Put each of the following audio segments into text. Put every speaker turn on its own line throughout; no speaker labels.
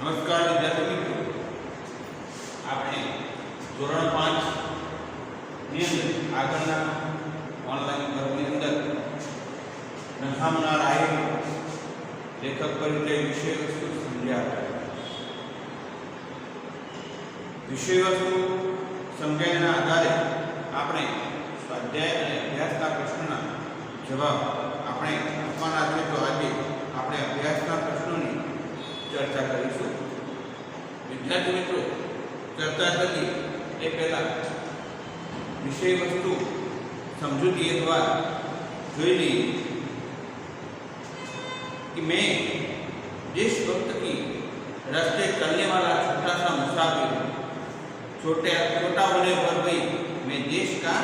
નમસ્કાર વિદ્યાર્થી મિત્રો, આપણે ધોરણ 5 ની અંદર આગળના ઓનલાઈન વર્ગની અંદર નખામના રાય લેખક પરિચય વિષય વસ્તુ સમજ્યા હતા. વિષય વસ્તુ સમજાયના આધારે આપણે સ્વાધ્યાય અને અભ્યાસના પ્રશ્નના જવાબ આપણે આપવાના છે. તો આજે આપણે અભ્યાસના પ્રશ્નોની ચર્ચા કરીશું. વિદ્યાર્થી મિત્રો, ચર્ચા કરીએ એ પહેલાં विषय वस्तु समझूती द्वारा જોઈ લઈએ कि मैं जिस वक्त की रास्ते चलने वाला छोटा सा मुसाफिर, छोटा होने पर भी मैं देश का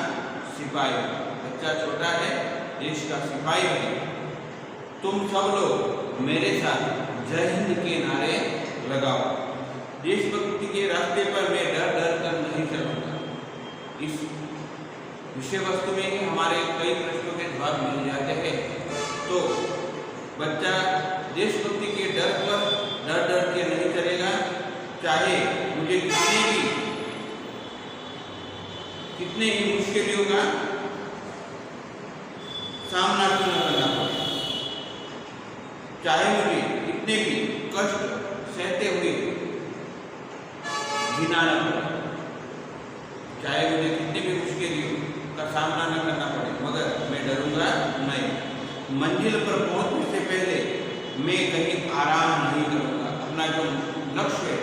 सिपाही हूँ. बच्चा छोटा है, देश का सिपाही है. तुम सब लोग मेरे साथ जय हिंद के नारे लगाओ. देशभक्ति के रास्ते पर मैं डर डर कर नहीं चलूंगा. इस विषय वस्तु में ही हमारे कई प्रश्नों के जवाब मिल जाते हैं. तो बच्चा देशभक्ति के डर पर डर डर के नहीं चलेगा, चाहे मुझे कितने ही मुश्किलों का सामना क्यों न करना पड़े, चाहे मुझे कितने भी कष्ट सहते हुए जीना न पड़े, चाहे मुझे कितनी भी मुश्किलों का सामना न करना पड़े, मगर मैं डरूंगा नहीं. मंजिल पर पहुंचने से पहले मैं कहीं आराम नहीं करूंगा. अपना जो लक्ष्य है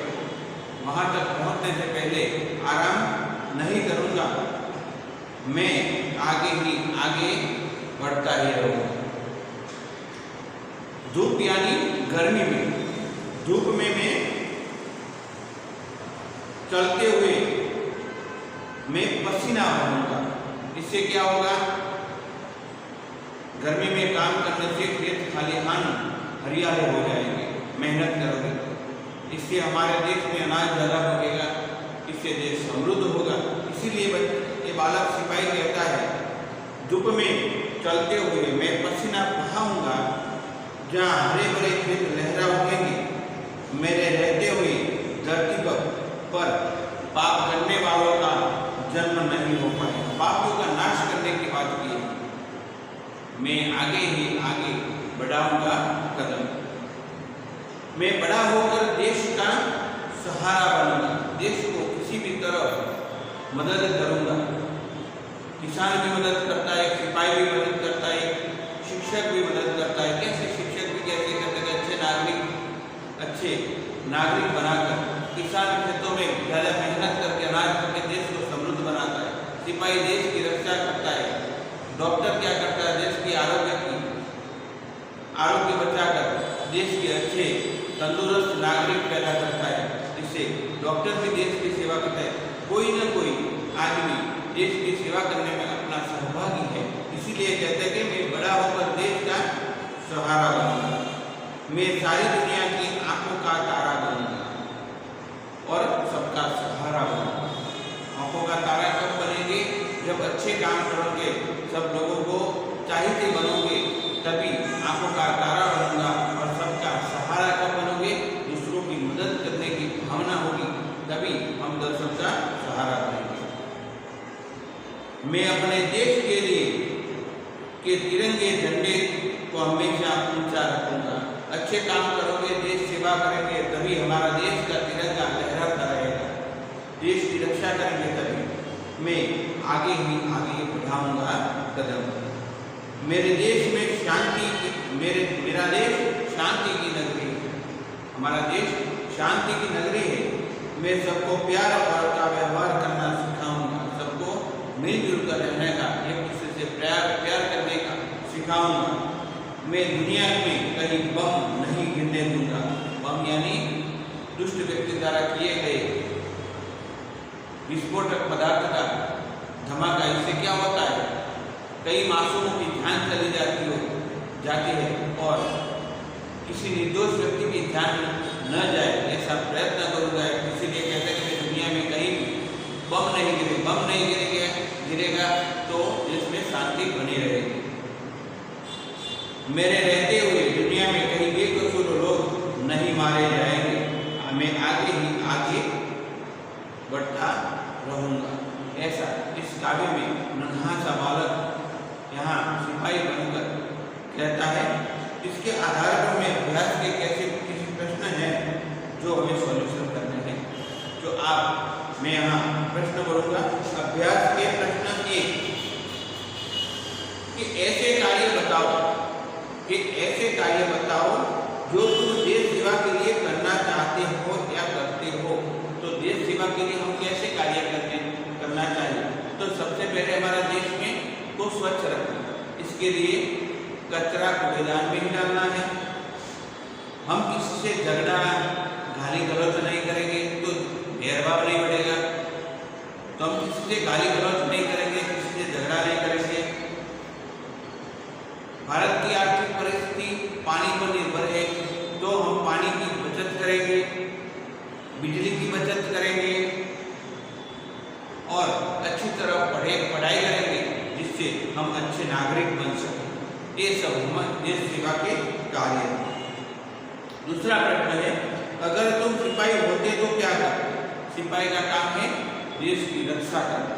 वहां तक पहुंचने से पहले आराम नहीं करूंगा. मैं आगे ही आगे बढ़ता ही रहूंगा. धूप यानी गर्मी में, धूप में मैं चलते हुए मैं पसीना बहाऊंगा. इससे क्या होगा? गर्मी में काम करने से खेत खलिहान हरियाले हो जाएंगे, मेहनत करोगे. इससे हमारे देश में अनाज ज़्यादा उगेगा, इससे देश समृद्ध होगा. इसीलिए ये बालक सिपाही कहता है, धूप में चलते हुए मैं पसीना बहाऊंगा. जहाँ हरे भरे खेत लहरा उगेंगे, मेरे रहते हुए धरती पर पाप करने वालों का जन्म नहीं हो पाएगा. पापों का नाश करने की बात की है. मैं आगे ही आगे बढ़ाऊंगा कदम. मैं बड़ा होकर देश का सहारा बनूंगा. देश को किसी भी तरह मदद करूंगा. किसान भी मदद करता है, सिपाही भी मदद करता है, शिक्षक भी मदद करता है. कैसे शिक्षक भी कैसे करते हैं? अच्छे नागरिक बनाकर. किसान खेतों में ज़्यादा मेहनत करके अनाज करके देश को समृद्ध बनाता है. सिपाही देश की रक्षा करता है. डॉक्टर क्या करता है? देश की आरोग्य बचाकर देश के अच्छे तंदुरुस्त नागरिक पैदा करता है. इससे डॉक्टर भी देश की सेवा करता है. कोई न कोई आदमी देश की सेवा करने में अपना सहभागी है. इसीलिए कहते हैं कि मैं बड़ा होकर देश का सहारा बनूंगा. मैं सारी दुनिया की आंखों का तारा बनूंगा और सबका सहारा बनूंगा. आंखों का तारा कब बनेंगे? जब अच्छे काम करोगे, सब लोगों को चाहते बनोगे, तभी आंखों का तारा बनूंगा. और सबका सहारा कब बनोगे? दूसरों की मदद करने की भावना होगी, तभी हम दर्शक का सहारा बनेंगे. मैं अपने देश के लिए के तिरंगे झंडे को हमेशा ऊंचा रखूंगा. अच्छे काम करोगे, देश सेवा करेंगे, तभी हमारा देश का तिरंगा लहराता रहेगा. देश की रक्षा करेंगे, तभी मैं आगे ही आगे बढ़ाऊंगा कदम. मेरे देश में मेरा देश शांति की नगरी है. हमारा देश शांति की नगरी है. मैं सबको प्यार और का व्यवहार करना सिखाऊंगा. सबको मिलजुल कर रहने का, एक दूसरे से प्यार करने का सिखाऊंगा. मैं दुनिया में कहीं बम नहीं गिरने दूंगा. बम यानी दुष्ट व्यक्ति द्वारा किए गए विस्फोटक पदार्थ का धमाका. इससे क्या होता है? कई मासूमों की जान चली जाती है और किसी निर्दोष व्यक्ति की जान न जाए, ऐसा प्रयत्न करूँगा. इसीलिए कहते हैं कि दुनिया में कहीं भी बम नहीं गिरेगा तो देश में शांति बनी रहेगी. मेरे रहते हुए दुनिया में कहीं बेकसूर लोग नहीं मारे जाएंगे. मैं आगे ही आगे बढ़ता रहूँगा। ऐसा इस काव्य में नन्हा सा बालक यहाँ सिपाही बनकर कहता है। इसके आधार पर मैं अभ्यास के कैसे प्रश्न हैं जो हमें सॉल्यूशन करने हैं। जो मैं यहाँ प्रश्न बोलूँगा। अभ्यास के प्रश्न 1 कि ऐसे कार्य बताओ जो तुम देश सेवा के लिए करना चाहते हो या करते हो। तो देश सेवा के लिए हम कैसे कार्य करना चाहिए? तो सबसे पहले हमारा देश में को स्वच्छ रखना। इसके लिए कचरा कूड़ेदान में ही डालना है। हम किसी से झगड़ा गाली गलौज नहीं करेंगे तो भेदभाव नहीं बढ़ेगा। तो हम किसी से गाली गलौज नहीं करेंगे, किसी से झगड़ा नहीं करेंगे। भारत की आर्थिक परिस्थिति पानी पर निर्भर है, तो हम पानी की बचत करेंगे, बिजली की बचत करेंगे और अच्छी तरह पढ़ाई करेंगे, जिससे हम अच्छे नागरिक बन सकें। ये सब देश सेवा के कार्य हैं। दूसरा प्रश्न है, अगर तुम सिपाही होते तो क्या करते? सिपाही का काम है देश की रक्षा करना।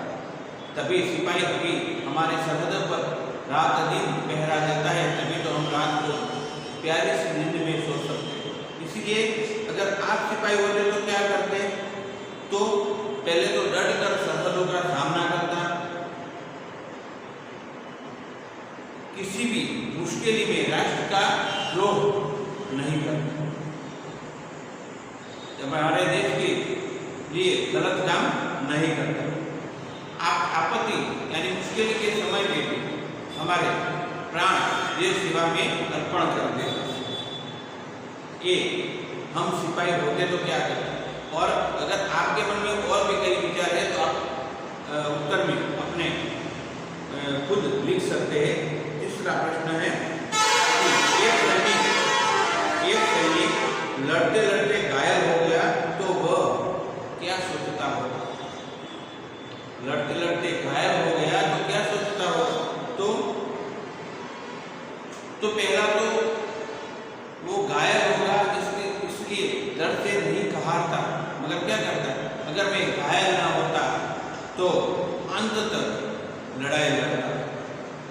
तभी सिपाही कभी हमारे सरहद पर रात दिन पहरा देता है, तभी तो हम रात को प्यारी सी नींद में सो सकते हैं। इसीलिए अगर आप सिपाही होते तो क्या करते? तो पहले तो डट कर सरहदों का सामना करता, किसी भी मुश्किल में राष्ट्र का द्रोह नहीं करता। जब हमारे देश के लिए गलत काम नहीं करता। आप आपत्ति यानी मुश्किल के समय में भी हमारे प्राण देश सेवा में अर्पण कर देते। ये हम सिपाही होते तो क्या करते? और अगर आपके मन में और भी कई विचार है तो आप उत्तर में अपने खुद लिख सकते हैं। तीसरा प्रश्न है कि एक सैनिक लड़ते लड़ते घायल हो गया तो वह क्या सोचता होगा? लड़ते लड़ते घायल हो गया तो क्या सोचता होगा? तो पहला तो वो घायल होगा इसलिए दर्द से नहीं कहारता, मगर क्या करता है? अगर मैं घायल ना होता तो अंत तक लड़ाई लड़ता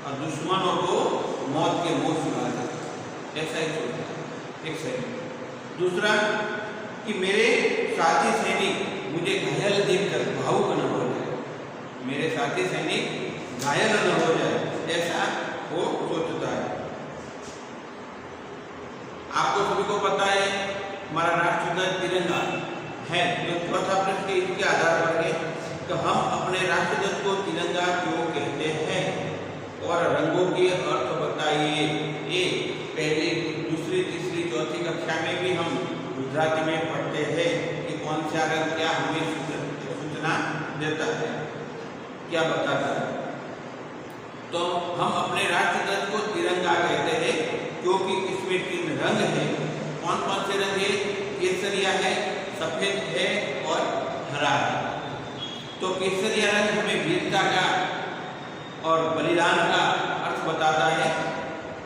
और दुश्मनों को मौत के मुंह सुला देता। ऐसा ही सोचता है एक सैनिक। दूसरा कि मेरे साथी सैनिक मुझे घायल देखकर भावुक न हो जाए, मेरे साथी सैनिक घायल न हो जाए, ऐसा वो सोचता है। आपको सभी को पता है हमारा राष्ट्रध्वज तिरंगा है। जो चौथा प्रश्न इसके आधार पर है कि हम अपने राष्ट्रध्वज को तिरंगा क्यों कहते हैं और रंगों के अर्थ बताइए। ये पहली, दूसरी, तीसरी, चौथी कक्षा में भी हम गुजराती में पढ़ते हैं कि कौन सा रंग क्या हमें सूचना देता है, क्या बताता है। तो हम अपने राष्ट्रध्वज को तिरंगा कहते हैं क्योंकि इसमें 3 रंग हैं। कौन कौन से रंग है? केसरिया है, सफेद है और हरा है। तो केसरिया रंग हमें वीरता का और बलिदान का अर्थ बताता है।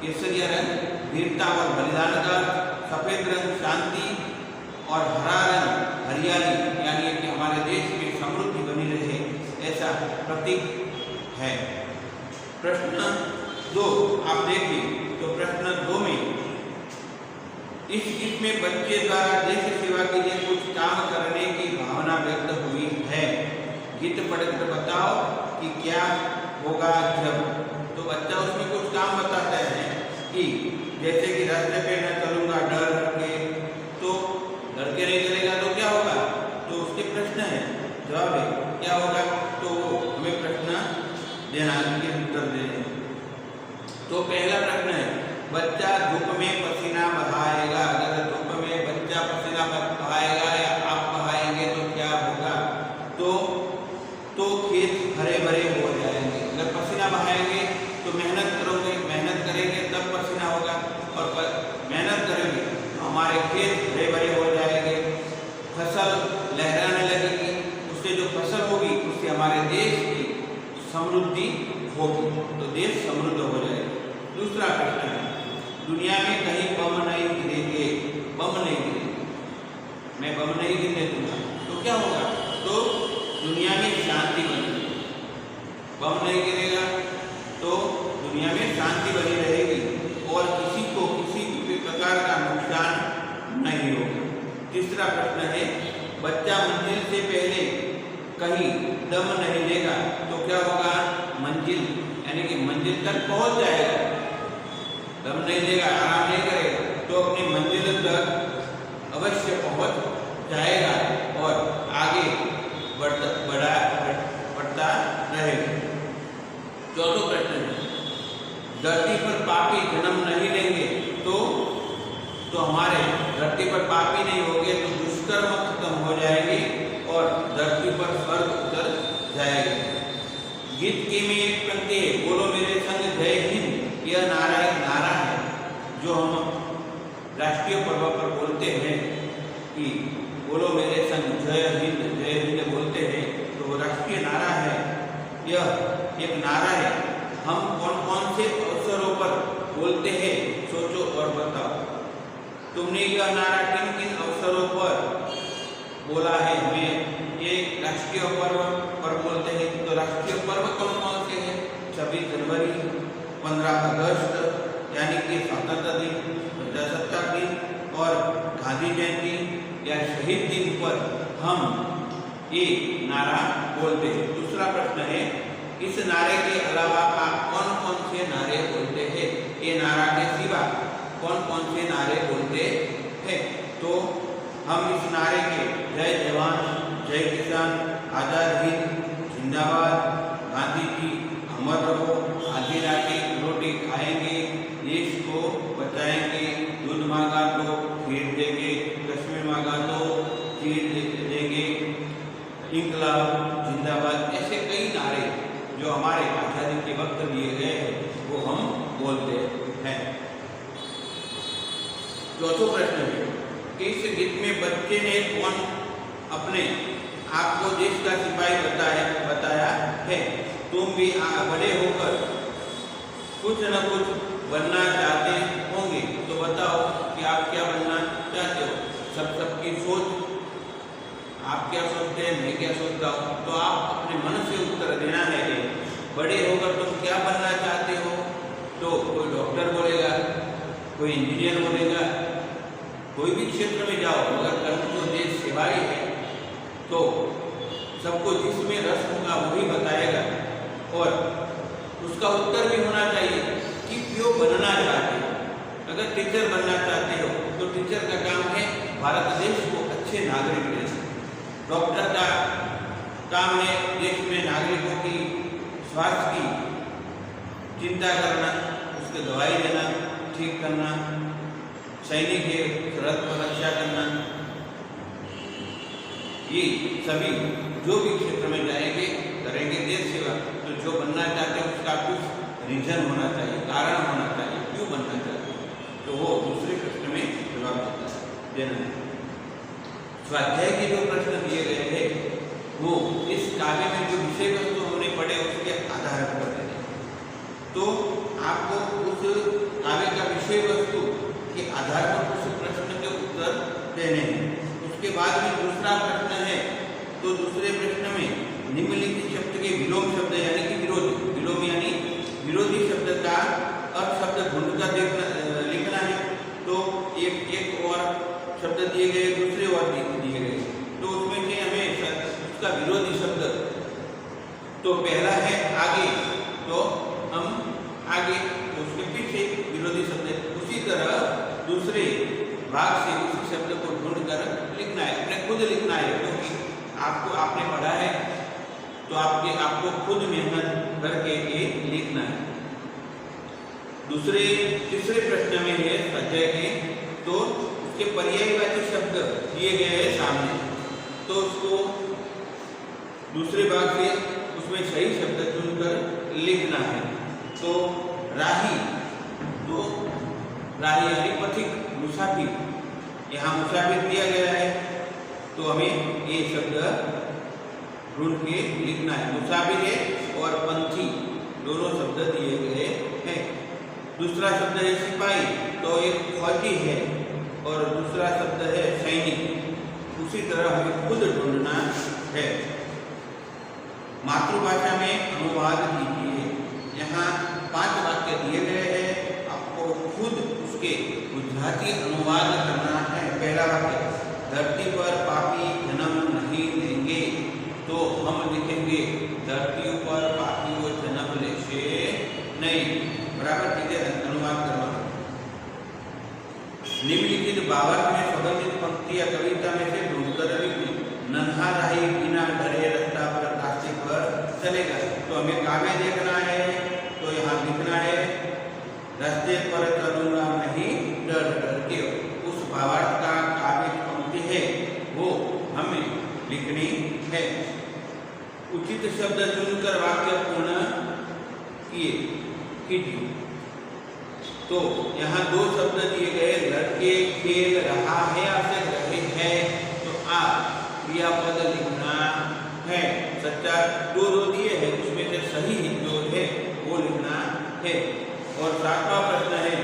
केसरिया रंग वीरता और बलिदान का, सफेद रंग शांति और हरा रंग हरियाली यानी कि हमारे देश में समृद्धि बनी रहे, ऐसा प्रतीक है। प्रश्न 2 आप देखिए। तो प्रश्न 2 में इस गीत में बच्चे द्वारा देश सेवा के लिए कुछ काम करने की भावना व्यक्त हुई है। गीत पढ़कर बताओ कि क्या होगा जब। तो बच्चा उसमें कुछ काम बताता है कि जैसे कि रास्ते पे न चलूंगा डर के, तो डर के नहीं चलेगा तो क्या होगा? तो उसके प्रश्न है, जवाब है क्या होगा? तो वो हमें प्रश्न देना के उत्तर देने। तो पहला प्रश्न है बच्चा धूप में पसीना बहाएगा। अगर धूप में बच्चा पसीना बहाएगा या आप बहाएंगे तो क्या होगा? तो खेत हरे भरे हो जाएंगे। अगर पसीना बहाएंगे तो मेहनत करेंगे तब पसीना होगा, और मेहनत करेंगे तो हमारे खेत हरे भरे हो जाएंगे, फसल लहराने लगेगी। उससे जो फसल होगी उससे हमारे देश की समृद्धि होगी, तो देश समृद्ध हो जाएगा। दूसरा प्रश्न है दुनिया में कहीं बम नहीं गिरेंगे। बम नहीं गिरेंगे। मैं बम नहीं गिरने दूंगा, तो क्या होगा? तो दुनिया में शांति बनेगी। बम नहीं गिरेगा तो दुनिया में शांति बनी रहेगी और किसी को किसी भी प्रकार का नुकसान नहीं होगा। तीसरा प्रश्न है, बच्चा मंजिल से पहले कहीं दम नहीं लेगा तो क्या होगा? मंजिल यानी कि मंजिल तक पहुंच जाएगा। दम नहीं लेगा, आराम नहीं करेगा तो अपनी मंजिल तक अवश्य पहुंच जाएगा और आगे बढ़ता रहेगा। चौथा प्रश्न है, धरती पर पापी जन्म नहीं लेंगे तो हमारे धरती पर पापी नहीं होंगे तो दुष्कर्म खत्म हो जाएंगे और धरती पर स्वर्ग उतर जाएगा। गीत के में एक पंक्ति है, बोलो मेरे संग जय हिंद। यह नारा एक नारा है जो हम राष्ट्रीय पर्व पर बोलते हैं कि बोलो मेरे संग जय हिंद बोलते हैं, तो वो राष्ट्रीय नारा है। यह एक नारा है। हम कौन कौन से अवसरों पर बोलते हैं, सोचो और बताओ। तुमने यह नारा किन किन अवसरों पर बोला है? हमें ये राष्ट्रीय पर्व पर बोलते हैं। तो राष्ट्रीय पर्व कौन कौन से हैं? 26 जनवरी, 15 अगस्त यानी कि स्वतंत्रता दिन, प्रजासत्ताक दिन और गांधी जयंती या शहीद दिन पर हम ये नारा बोलते हैं। दूसरा प्रश्न है, इस नारे के अलावा आप कौन कौन से नारे बोलते हैं? ये नारा के सिवा कौन कौन से नारे बोलते हैं? तो हम इस नारे के जय जवान, जय किसान, आजाद हिंद जिंदाबाद, गांधी जी अमर रहो, आधी रात रोटी खाएंगे, देश को बचाएंगे, दूध मांगा तो खीर देंगे, कश्मीर मांगा तो खीर देंगे, इंकलाब जिंदाबाद, ऐसे कई नारे जो हमारे आज़ादी के वक्त दिए गए हैं वो हम बोलते हैं। चौथा प्रश्न है, इस गीत में बच्चे ने कौन अपने आप को देश का सिपाही बताया है? तुम भी बड़े होकर कुछ न कुछ बनना चाहते होंगे, तो बताओ कि आप क्या बनना चाहते हो? सबकी सोच, आप क्या सोचते हैं, मैं क्या सोचता हूँ, तो आप अपने मन से उत्तर देना है। बड़े होकर तुम क्या बनना चाहते हो? तो कोई डॉक्टर बोलेगा, कोई इंजीनियर बोलेगा, कोई भी क्षेत्र में जाओ, अगर कर्म जो देश सेवा ही है तो सबको जिसमें रस होगा वही बताएगा और उसका उत्तर भी होना चाहिए कि क्यों बनना चाहते हो। अगर टीचर बनना चाहते हो तो टीचर का काम है भारत देश को अच्छे नागरिक देना। डॉक्टर का काम है देश में नागरिकों की स्वास्थ्य की चिंता करना, उसके दवाई देना, ठीक करना, सैनिक के सरहद पर रक्षा करना। ये सभी जो भी क्षेत्र में जाएंगे करेंगे देश सेवा। तो जो बनना चाहते हैं उसका कुछ रीजन होना चाहिए, कारण होना चाहिए, क्यों बनना चाहते हैं, तो वो दूसरे प्रश्न में जवाब देना है। स्वाध्याय के जो प्रश्न दिए गए हैं वो इस काव्य में जो विषय वस्तु हमने पढ़े उसके आधार पर देने। तो आपको उस काव्य का विषय वस्तु के आधार पर उस प्रश्न के उत्तर देने हैं। उसके बाद में दूसरा प्रश्न है, तो दूसरे प्रश्न में निम्नलिखित शब्द के विलोम शब्द यानी कि विलोम यानी विरोधी शब्द का अपशब्द ढूंढकर लिखना है। तो एक और शब्द दिए गए, दूसरे और दिए गए, तो उसमें से हमें उसका विरोधी शब्द, तो पहला है आगे, तो हम आगे, तो उसके पीछे विरोधी शब्द। उसी तरह दूसरे भाग से उसी शब्द को ढूंढकर लिखना है, अपने खुद लिखना है, क्योंकि आपने पढ़ा है तो आपको खुद मेहनत करके ये लिखना है। तीसरे प्रश्न में है स्वाध्याय के, तो उसके पर्यायवाची शब्द दिए गए हैं सामने, तो उसको दूसरे भाग से उसमें सही शब्द चुनकर लिखना है। तो राही, तो राही यानी पथिक, मुसाफिर, यहाँ मुसाफिर दिया गया है तो हमें ये शब्द ढूंढ के लिखना है। मुसाफिर है और पंथी दोनों शब्द दिए गए हैं। दूसरा शब्द है सिपाही, तो एक फौजी है और दूसरा शब्द है सैनिक। उसी तरह हमें खुद ढूंढना है। मातृभाषा में अनुवाद कीजिए। यहाँ 5 वाक्य दिए गए हैं, आपको खुद उसके गुजराती अनुवाद करना है। पहला वाक्य, धरती पर पापी जन्म नहीं लेंगे, तो हम लिखेंगे धरती पर पापी वो जन्म लेशे नहीं। बराबर चीजें अनुवाद करवा। निम्नलिखित भावार्थ में संबंधित पंक्ति या कविता में से ढूंढकर लिखें। नन्हा राही बिना डरे रास्ता पर रास्ते पर चलेगा, तो हमें काव्य देखना है, तो यहाँ लिखना है रास्ते पर चलूंगा नहीं डर डर के। उस भावार्थ का काव्य पंक्ति है वो हमें लिखनी है। उचित शब्द चुनकर वाक्य पूर्ण कीजिए। तो यहाँ 2 शब्द दिए गए, लड़के खेल रहा है आपसे रहे हैं, तो आप क्रियापद लिखना है। सच्चा 2 दिए हैं, उसमें से सही जो है वो लिखना है। और 7वां प्रश्न है,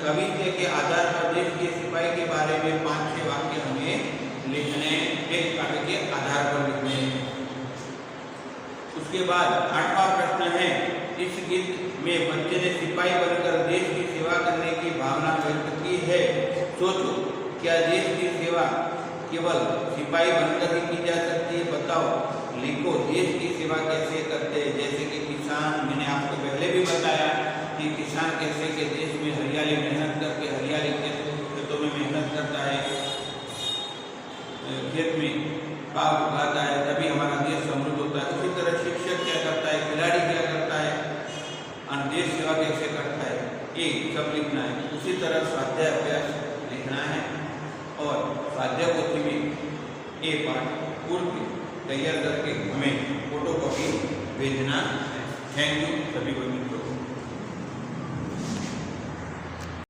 कविता के आधार पर देश के सिपाही के बारे में 5-6 वाक्य हमें लिखने हैं, काव्य के आधार पर लिखने हैं। उसके बाद 8वां प्रश्न है, इस गीत में बच्चे ने सिपाही बनकर देश की सेवा करने की भावना व्यक्त की है। सोचो, क्या देश की सेवा केवल सिपाही बनकर ही की जा सकती है? बताओ। लिखो, देश की सेवा कैसे करते हैं? जैसे कि किसान, मैंने आपको पहले भी बताया कि किसान कैसे के देश में हरियाली मेहनत करके हरियाली खेतों में मेहनत करता है, खेत में पाक उगाता है, तभी हमारा देश समृद्ध होता है। उसी तरह शिक्षक क्या करता है, खिलाड़ी क्या करता है, देश सेवा कैसे करता है, ये सब लिखना है। उसी तरह स्वाध्याय अभ्यास लिखना है और स्वाध्याय पोथी में ये पाठ पूर्ण तैयार करके हमें फोटोकॉपी भेजना है। थैंक यू सभी को मित्रों।